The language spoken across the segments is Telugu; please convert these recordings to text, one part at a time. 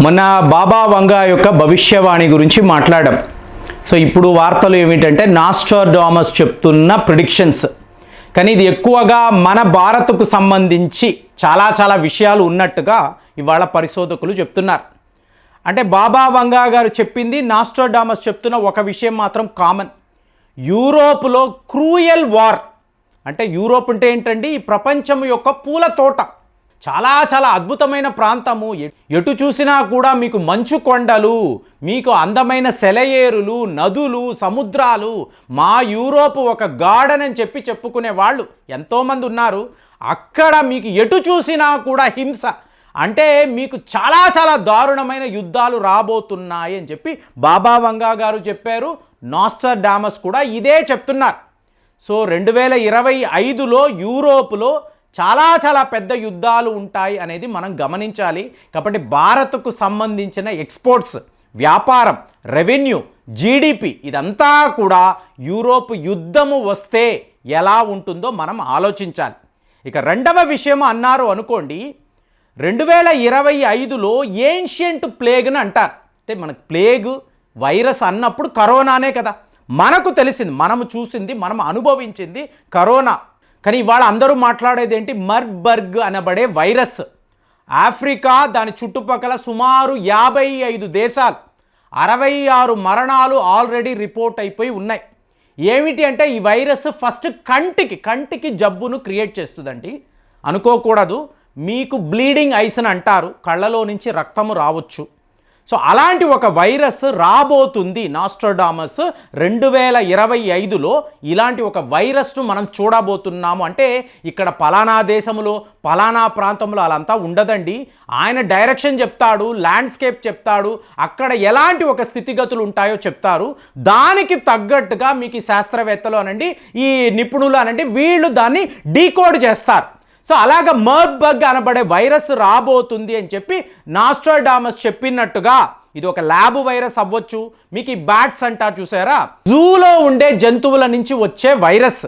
మొన్న బాబా వంగా యొక్క భవిష్యవాణి గురించి మాట్లాడాం. సో ఇప్పుడు వార్తలు ఏమిటంటే నాస్ట్రాడామస్ చెప్తున్న ప్రిడిక్షన్స్, కానీ ఇది ఎక్కువగా మన భారత్కు సంబంధించి చాలా విషయాలు ఉన్నట్టుగా ఇవాళ పరిశోధకులు చెప్తున్నారు. అంటే బాబా వంగా గారు చెప్పింది, నాస్ట్రాడామస్ చెప్తున్న ఒక విషయం మాత్రం కామన్. యూరోప్లో క్రూయల్ వార్, అంటే యూరోప్ అంటే ఏంటండి, ఈ ప్రపంచం యొక్క పూల తోట, చాలా అద్భుతమైన ప్రాంతము. ఎటు చూసినా కూడా మీకు మంచు కొండలు, మీకు అందమైన సెలయేరులు, నదులు, సముద్రాలు. మా యూరోప్ ఒక గార్డెన్ అని చెప్పుకునే వాళ్ళు ఎంతోమంది ఉన్నారు. అక్కడ మీకు ఎటు చూసినా కూడా హింస, అంటే మీకు చాలా దారుణమైన యుద్ధాలు రాబోతున్నాయి అని చెప్పి బాబా వంగా గారు చెప్పారు. నాస్ట్రాడామస్ కూడా ఇదే చెప్తున్నారు. సో 2025లో యూరోప్లో చాలా పెద్ద యుద్ధాలు ఉంటాయి అనేది మనం గమనించాలి. కాబట్టి భారత్కు సంబంధించిన ఎక్స్పోర్ట్స్, వ్యాపారం, రెవెన్యూ, జీడిపి ఇదంతా కూడా యూరోప్ యుద్ధము వస్తే ఎలా ఉంటుందో మనం ఆలోచించాలి. ఇక రెండవ విషయం అన్నారు అనుకోండి, 2025లో ఏన్షియంట్ ప్లేగ్ని అంటారు. అంటే మనకు ప్లేగ్ వైరస్ అన్నప్పుడు కరోనానే కదా మనకు తెలిసింది, మనము చూసింది, మనం అనుభవించింది కరోనా. కానీ ఇవాళ అందరూ మాట్లాడేది ఏంటి, మర్బర్గ్ అనబడే వైరస్. ఆఫ్రికా, దాని చుట్టుపక్కల సుమారు 55 దేశాలు, 66 మరణాలు ఆల్రెడీ రిపోర్ట్ అయిపోయి ఉన్నాయి. ఏమిటి అంటే ఈ వైరస్ ఫస్ట్ కంటికి జబ్బును క్రియేట్ చేస్తుందండి. అనుకోకూడదు, మీకు బ్లీడింగ్ ఐస్ అని అంటారు, కళ్ళలో నుంచి రక్తము రావచ్చు. సో అలాంటి ఒక వైరస్ రాబోతుంది. నాస్ట్రాడామస్ 2025లో ఇలాంటి ఒక వైరస్ను మనం చూడబోతున్నాము. అంటే ఇక్కడ పలానా దేశంలో పలానా ప్రాంతంలో అలంతా ఉండదండి. ఆయన డైరెక్షన్ చెప్తాడు, ల్యాండ్స్కేప్ చెప్తాడు, అక్కడ ఎలాంటి ఒక స్థితిగతులు ఉంటాయో చెప్తారు. దానికి తగ్గట్టుగా మీకు ఈ శాస్త్రవేత్తలు అనండి, ఈ నిపుణులు అనండి, వీళ్ళు దాన్ని డీకోడ్ చేస్తారు. సో అలాగ మర్బర్గ్ అనబడే వైరస్ రాబోతుంది అని చెప్పి నాస్ట్రాడామస్ చెప్పినట్టుగా ఇది ఒక ల్యాబ్ వైరస్ అవ్వచ్చు. మీకు ఈ బ్యాట్స్ అంటారు చూసారా, జూలో ఉండే జంతువుల నుంచి వచ్చే వైరస్.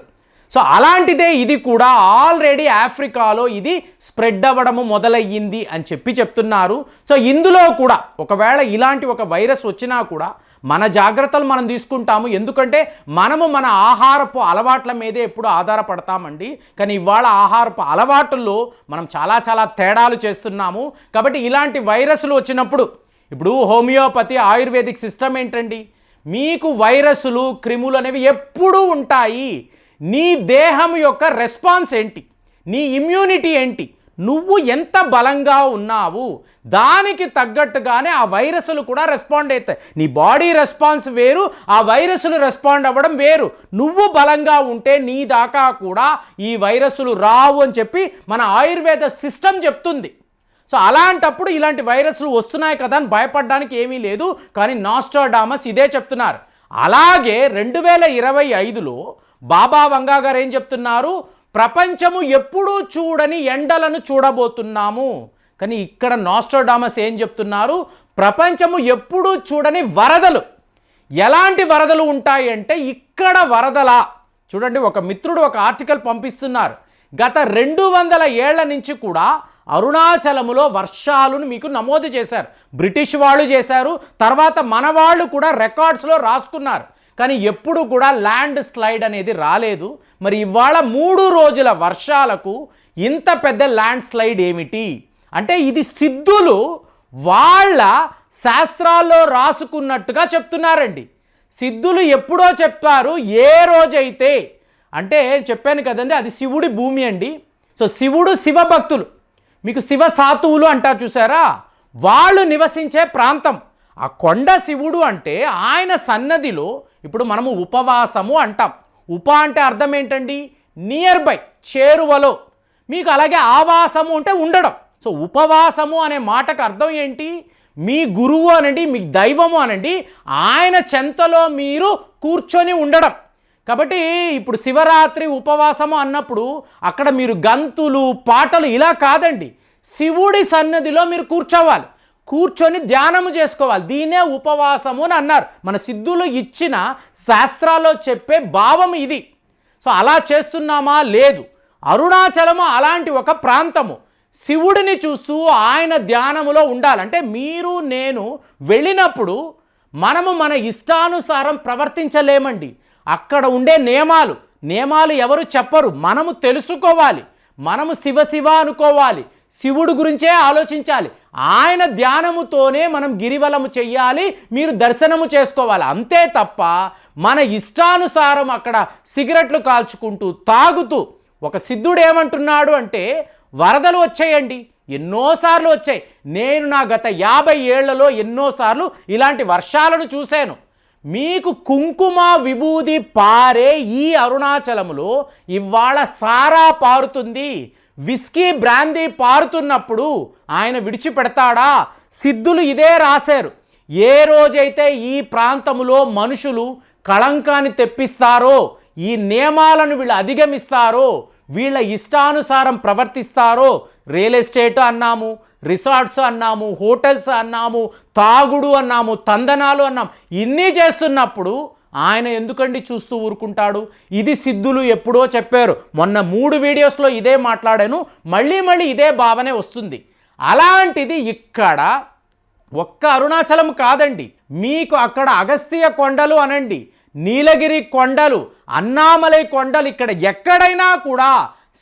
సో అలాంటిదే ఇది కూడా. ఆల్రెడీ ఆఫ్రికాలో ఇది స్ప్రెడ్ అవ్వడము మొదలయ్యింది అని చెప్తున్నారు. సో ఇందులో కూడా ఒకవేళ ఇలాంటి ఒక వైరస్ వచ్చినా కూడా మన జాగ్రత్తలు మనం తీసుకుంటాము. ఎందుకంటే మనము మన ఆహారపు అలవాట్ల మీదే ఎప్పుడు ఆధారపడతామండి. కానీ ఇవాళ ఆహారపు అలవాటుల్లో మనం చాలా తేడాలు చేస్తున్నాము. కాబట్టి ఇలాంటి వైరస్లు వచ్చినప్పుడు, ఇప్పుడు హోమియోపతి, ఆయుర్వేదిక్ సిస్టమ్ ఏంటండి, మీకు వైరస్లు, క్రిములు అనేవి ఎప్పుడూ ఉంటాయి. నీ దేహం యొక్క రెస్పాన్స్ ఏంటి, నీ ఇమ్యూనిటీ ఏంటి, నువ్వు ఎంత బలంగా ఉన్నావు, దానికి తగ్గట్టుగానే ఆ వైరస్లు కూడా రెస్పాండ్ అవుతాయి. నీ బాడీ రెస్పాన్స్ వేరు, ఆ వైరస్లు రెస్పాండ్ అవ్వడం వేరు. నువ్వు బలంగా ఉంటే నీ దాకా కూడా ఈ వైరస్లు రావు అని చెప్పి మన ఆయుర్వేద సిస్టమ్ చెప్తుంది. సో అలాంటప్పుడు ఇలాంటి వైరస్లు వస్తున్నాయి కదా అని భయపడడానికి ఏమీ లేదు. కానీ నాస్ట్రాడామస్ ఇదే చెప్తున్నారు. అలాగే 2025లో బాబా వంగా గారు ఏం చెప్తున్నారు, ప్రపంచము ఎప్పుడూ చూడని ఎండలను చూడబోతున్నాము. కానీ ఇక్కడ నాస్ట్రాడామస్ ఏం చెప్తున్నారు, ప్రపంచము ఎప్పుడూ చూడని వరదలు. ఎలాంటి వరదలు ఉంటాయి అంటే ఇక్కడ వరదలా చూడండి. ఒక మిత్రుడు ఒక ఆర్టికల్ పంపిస్తున్నారు. గత 200 ఏళ్ల నుంచి కూడా అరుణాచలములో వర్షాలను మీకు నమోదు చేశారు. బ్రిటిష్ వాళ్ళు చేశారు, తర్వాత మన వాళ్ళు కూడా రికార్డ్స్లో రాసుకున్నారు. కానీ ఎప్పుడు కూడా ల్యాండ్ స్లైడ్ అనేది రాలేదు. మరి ఇవాళ 3 రోజుల వర్షాలకు ఇంత పెద్ద ల్యాండ్ స్లైడ్ ఏమిటి అంటే, ఇది సిద్ధులు వాళ్ళ శాస్త్రాల్లో రాసుకున్నట్టుగా చెప్తున్నారండి. సిద్ధులు ఎప్పుడో చెప్పారు, ఏ రోజైతే అంటే చెప్పాను కదండి, అది శివుడి భూమి అండి. సో శివుడు, శివభక్తులు, మీకు శివ సాతువులు అంటారు చూసారా, వాళ్ళు నివసించే ప్రాంతం. ఆ కొండ శివుడు అంటే ఆయన సన్నదిలో ఇప్పుడు మనము ఉపవాసము అంటాం. ఉప అంటే అర్థం ఏంటండి, నియర్ బై, చేరువలో. మీకు అలాగే ఆవాసము అంటే ఉండడం. సో ఉపవాసము అనే మాటకు అర్థం ఏంటి, మీ గురువు అనండి, మీ దైవము అనండి, ఆయన చెంతలో మీరు కూర్చొని ఉండడం. కాబట్టి ఇప్పుడు శివరాత్రి ఉపవాసము అన్నప్పుడు అక్కడ మీరు గంతులు, పాటలు ఇలా కాదండి, శివుడి సన్నదిలో మీరు కూర్చోవాలి, కూర్చొని ధ్యానము చేసుకోవాలి. దీనే ఉపవాసము అని అన్నారు. మన సిద్ధులు ఇచ్చిన శాస్త్రాల్లో చెప్పే భావం ఇది. సో అలా చేస్తున్నామా, లేదు. అరుణాచలము అలాంటి ఒక ప్రాంతము. శివుడిని చూస్తూ ఆయన ధ్యానములో ఉండాలి. అంటే మీరు నేను వెళ్ళినప్పుడు మనము మన ఇష్టానుసారం ప్రవర్తించలేమండి. అక్కడ ఉండే నియమాలు ఎవరు చెప్పరు, మనము తెలుసుకోవాలి. మనము శివ అనుకోవాలి, శివుడు గురించే ఆలోచించాలి. ఆయన ధ్యానముతోనే మనం గిరివలము చెయ్యాలి, మీరు దర్శనము చేసుకోవాలి. అంతే తప్ప మన ఇష్టానుసారం అక్కడ సిగరెట్లు కాల్చుకుంటూ తాగుతూ, ఒక సిద్ధుడు ఏమంటున్నాడు అంటే వరదలు వచ్చాయండి, ఎన్నోసార్లు వచ్చాయి. నేను నా గత 50 ఏళ్లలో ఎన్నోసార్లు ఇలాంటి వర్షాలను చూశాను. మీకు కుంకుమ విభూది పారే ఈ అరుణాచలములో ఇవాళ సారా పారుతుంది, విస్కీ బ్రాందీ పారుతున్నప్పుడు ఆయన విడిచిపెడతాడా? సిద్ధులు ఇదే రాశారు. ఏ రోజైతే ఈ ప్రాంతములో మనుషులు కళంకాన్ని తెప్పిస్తారో, ఈ నియమాలను వీళ్ళు అధిగమిస్తారో, వీళ్ళ ఇష్టానుసారం ప్రవర్తిస్తారో, రియల్ ఎస్టేట్ అన్నాము, రిసార్ట్స్ అన్నాము, హోటల్స్ అన్నాము, తాగుడు అన్నాము, తందనాలు అన్నాము, ఇన్ని చేస్తున్నప్పుడు ఆయన ఎందుకండి చూస్తూ ఊరుకుంటాడు? ఇది సిద్ధులు ఎప్పుడో చెప్పారు. మొన్న 3 వీడియోస్లో ఇదే మాట్లాడాను, మళ్ళీ ఇదే భావనే వస్తుంది. అలాంటిది ఇక్కడ ఒక్క అరుణాచలం కాదండి, మీకు అక్కడ అగస్త్య కొండలు అనండి, నీలగిరి కొండలు, అన్నామలై కొండలు, ఇక్కడ ఎక్కడైనా కూడా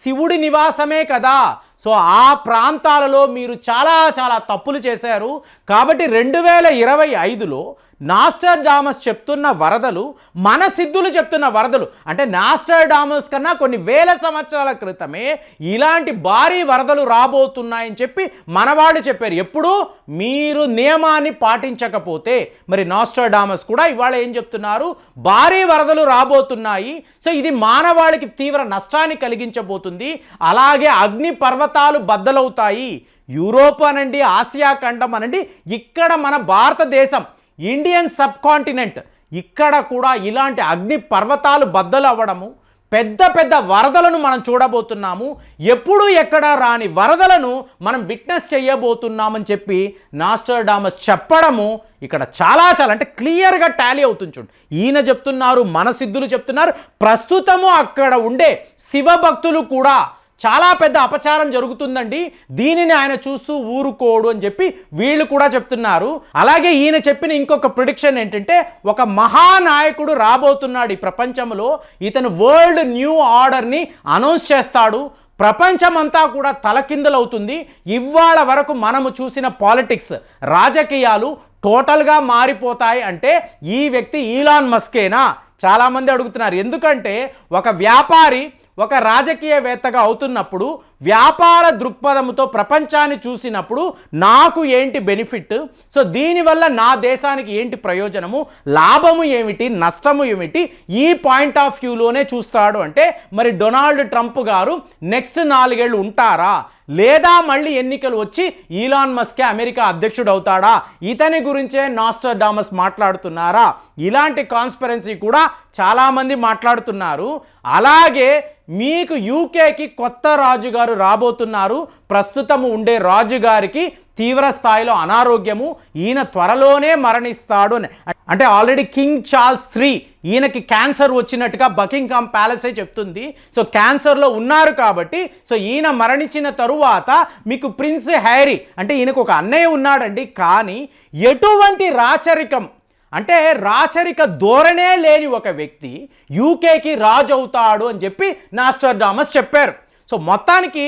శివుడి నివాసమే కదా. సో ఆ ప్రాంతాలలో మీరు చాలా తప్పులు చేశారు. కాబట్టి 2025లో నాస్ట్రాడామస్ చెప్తున్న వరదలు మన సిద్ధులు చెప్తున్న వరదలు. అంటే నాస్ట్రాడామస్ కన్నా కొన్ని వేల సంవత్సరాల క్రితమే ఇలాంటి భారీ వరదలు రాబోతున్నాయని చెప్పి మనవాళ్ళు చెప్పారు. ఎప్పుడు మీరు నియమాన్ని పాటించకపోతే. మరి నాస్ట్రాడామస్ కూడా ఇవాళ ఏం చెప్తున్నారు? భారీ వరదలు రాబోతున్నాయి. సో ఇది మానవాళికి తీవ్ర నష్టాన్ని కలిగించబోతుంది. అలాగే అగ్ని పర్వతాలు బద్దలవుతాయి. యూరోప్ అనండి, ఆసియా ఖండం అనండి, ఇక్కడ మన భారతదేశం, ఇండియన్ సబ్ కాంటినెంట్, ఇక్కడ కూడా ఇలాంటి అగ్ని పర్వతాలు బద్దలు అవ్వడము, పెద్ద వరదలను మనం చూడబోతున్నాము. ఎప్పుడు ఎక్కడ రాని వరదలను మనం విట్నెస్ చేయబోతున్నామని చెప్పి నాస్ట్రాడామస్ చెప్పడము ఇక్కడ చాలా అంటే క్లియర్గా టాలీ అవుతుంది. చూడండి, ఈయన చెప్తున్నారు, మన సిద్ధులు చెప్తున్నారు. ప్రస్తుతము అక్కడ ఉండే శివభక్తులు కూడా చాలా పెద్ద అపచారం జరుగుతుందండి, దీనిని ఆయన చూస్తూ ఊరుకోడు అని చెప్పి వీళ్ళు కూడా చెప్తున్నారు. అలాగే ఈయన చెప్పిన ఇంకొక ప్రిడిక్షన్ ఏంటంటే, ఒక మహానాయకుడు రాబోతున్నాడు ఈ ప్రపంచంలో. ఇతను వరల్డ్ న్యూ ఆర్డర్ని అనౌన్స్ చేస్తాడు. ప్రపంచమంతా కూడా తలకిందులవుతుంది. ఇవాళ వరకు మనము చూసిన పాలిటిక్స్, రాజకీయాలు టోటల్గా మారిపోతాయి. అంటే ఈ వ్యక్తి ఈలాన్ మస్కేనా? చాలామంది అడుగుతున్నారు. ఎందుకంటే ఒక వ్యాపారి ఒక రాజకీయవేత్తగా అవుతున్నప్పుడు వ్యాపార దృక్పథంతో ప్రపంచాన్ని చూసినప్పుడు నాకు ఏంటి బెనిఫిట్, సో దీనివల్ల నా దేశానికి ఏంటి ప్రయోజనము, లాభము ఏమిటి, నష్టము ఏమిటి, ఈ పాయింట్ ఆఫ్ వ్యూలోనే చూస్తాడు. అంటే మరి డొనాల్డ్ ట్రంప్ గారు నెక్స్ట్ 4 ఏళ్ళు ఉంటారా, లేదా మళ్ళీ ఎన్నికలు వచ్చి ఈలాన్ మస్కే అమెరికా అధ్యక్షుడు అవుతాడా, ఇతని గురించే నాస్ట్రాడామస్ మాట్లాడుతున్నారా? ఇలాంటి కాన్స్పిరెన్సీ కూడా చాలామంది మాట్లాడుతున్నారు. అలాగే మీకు యూకేకి కొత్త రాజుగారు రాబోతున్నారు. ప్రస్తుతము ఉండే రాజుగారికి తీవ్ర స్థాయిలో అనారోగ్యము, ఈయన త్వరలోనే మరణిస్తాడు అని. అంటే ఆల్రెడీ కింగ్ చార్ల్స్ III ఈయనకి క్యాన్సర్ వచ్చినట్టుగా బకింగ్హామ్ ప్యాలెసే చెప్తుంది. సో క్యాన్సర్లో ఉన్నారు కాబట్టి సో ఈయన మరణించిన తరువాత మీకు ప్రిన్స్ హ్యారీ, అంటే ఈయనకు ఒక అన్నయ్య ఉన్నాడండి, కానీ ఎటువంటి రాచరికం, అంటే రాచరిక ధోరణే లేని ఒక వ్యక్తి యూకేకి రాజు అవుతాడు అని చెప్పి నాస్ట్రాడామస్ చెప్పారు. సో మొత్తానికి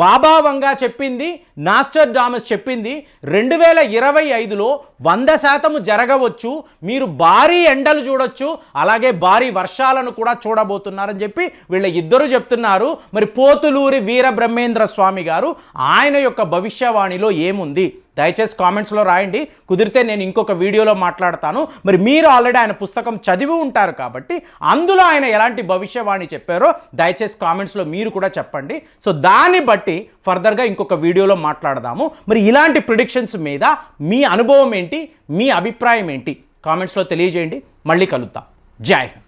బాబా వంగా చెప్పింది, నాస్ట్రాడామస్ చెప్పింది 2025లో 100% జరగవచ్చు. మీరు భారీ ఎండలు చూడొచ్చు, అలాగే భారీ వర్షాలను కూడా చూడబోతున్నారని చెప్పి వీళ్ళ ఇద్దరు చెప్తున్నారు. మరి పోతులూరి వీరబ్రహ్మేంద్ర స్వామి గారు ఆయన యొక్క భవిష్యవాణిలో ఏముంది దయచేసి కామెంట్స్లో రాయండి. కుదిరితే నేను ఇంకొక వీడియోలో మాట్లాడతాను. మరి మీరు ఆల్రెడీ ఆయన పుస్తకం చదివి ఉంటారు కాబట్టి అందులో ఆయన ఎలాంటి భవిష్యవాణి చెప్పారో దయచేసి కామెంట్స్లో మీరు కూడా చెప్పండి. సో దాన్ని బట్టి ఫర్దర్గా ఇంకొక వీడియోలో మాట్లాడదాము. మరి ఇలాంటి ప్రిడిక్షన్స్ మీద మీ అనుభవం ఏంటి, మీ అభిప్రాయం ఏంటి కామెంట్స్లో తెలియజేయండి. మళ్ళీ కలుద్దాం. జై హింద్.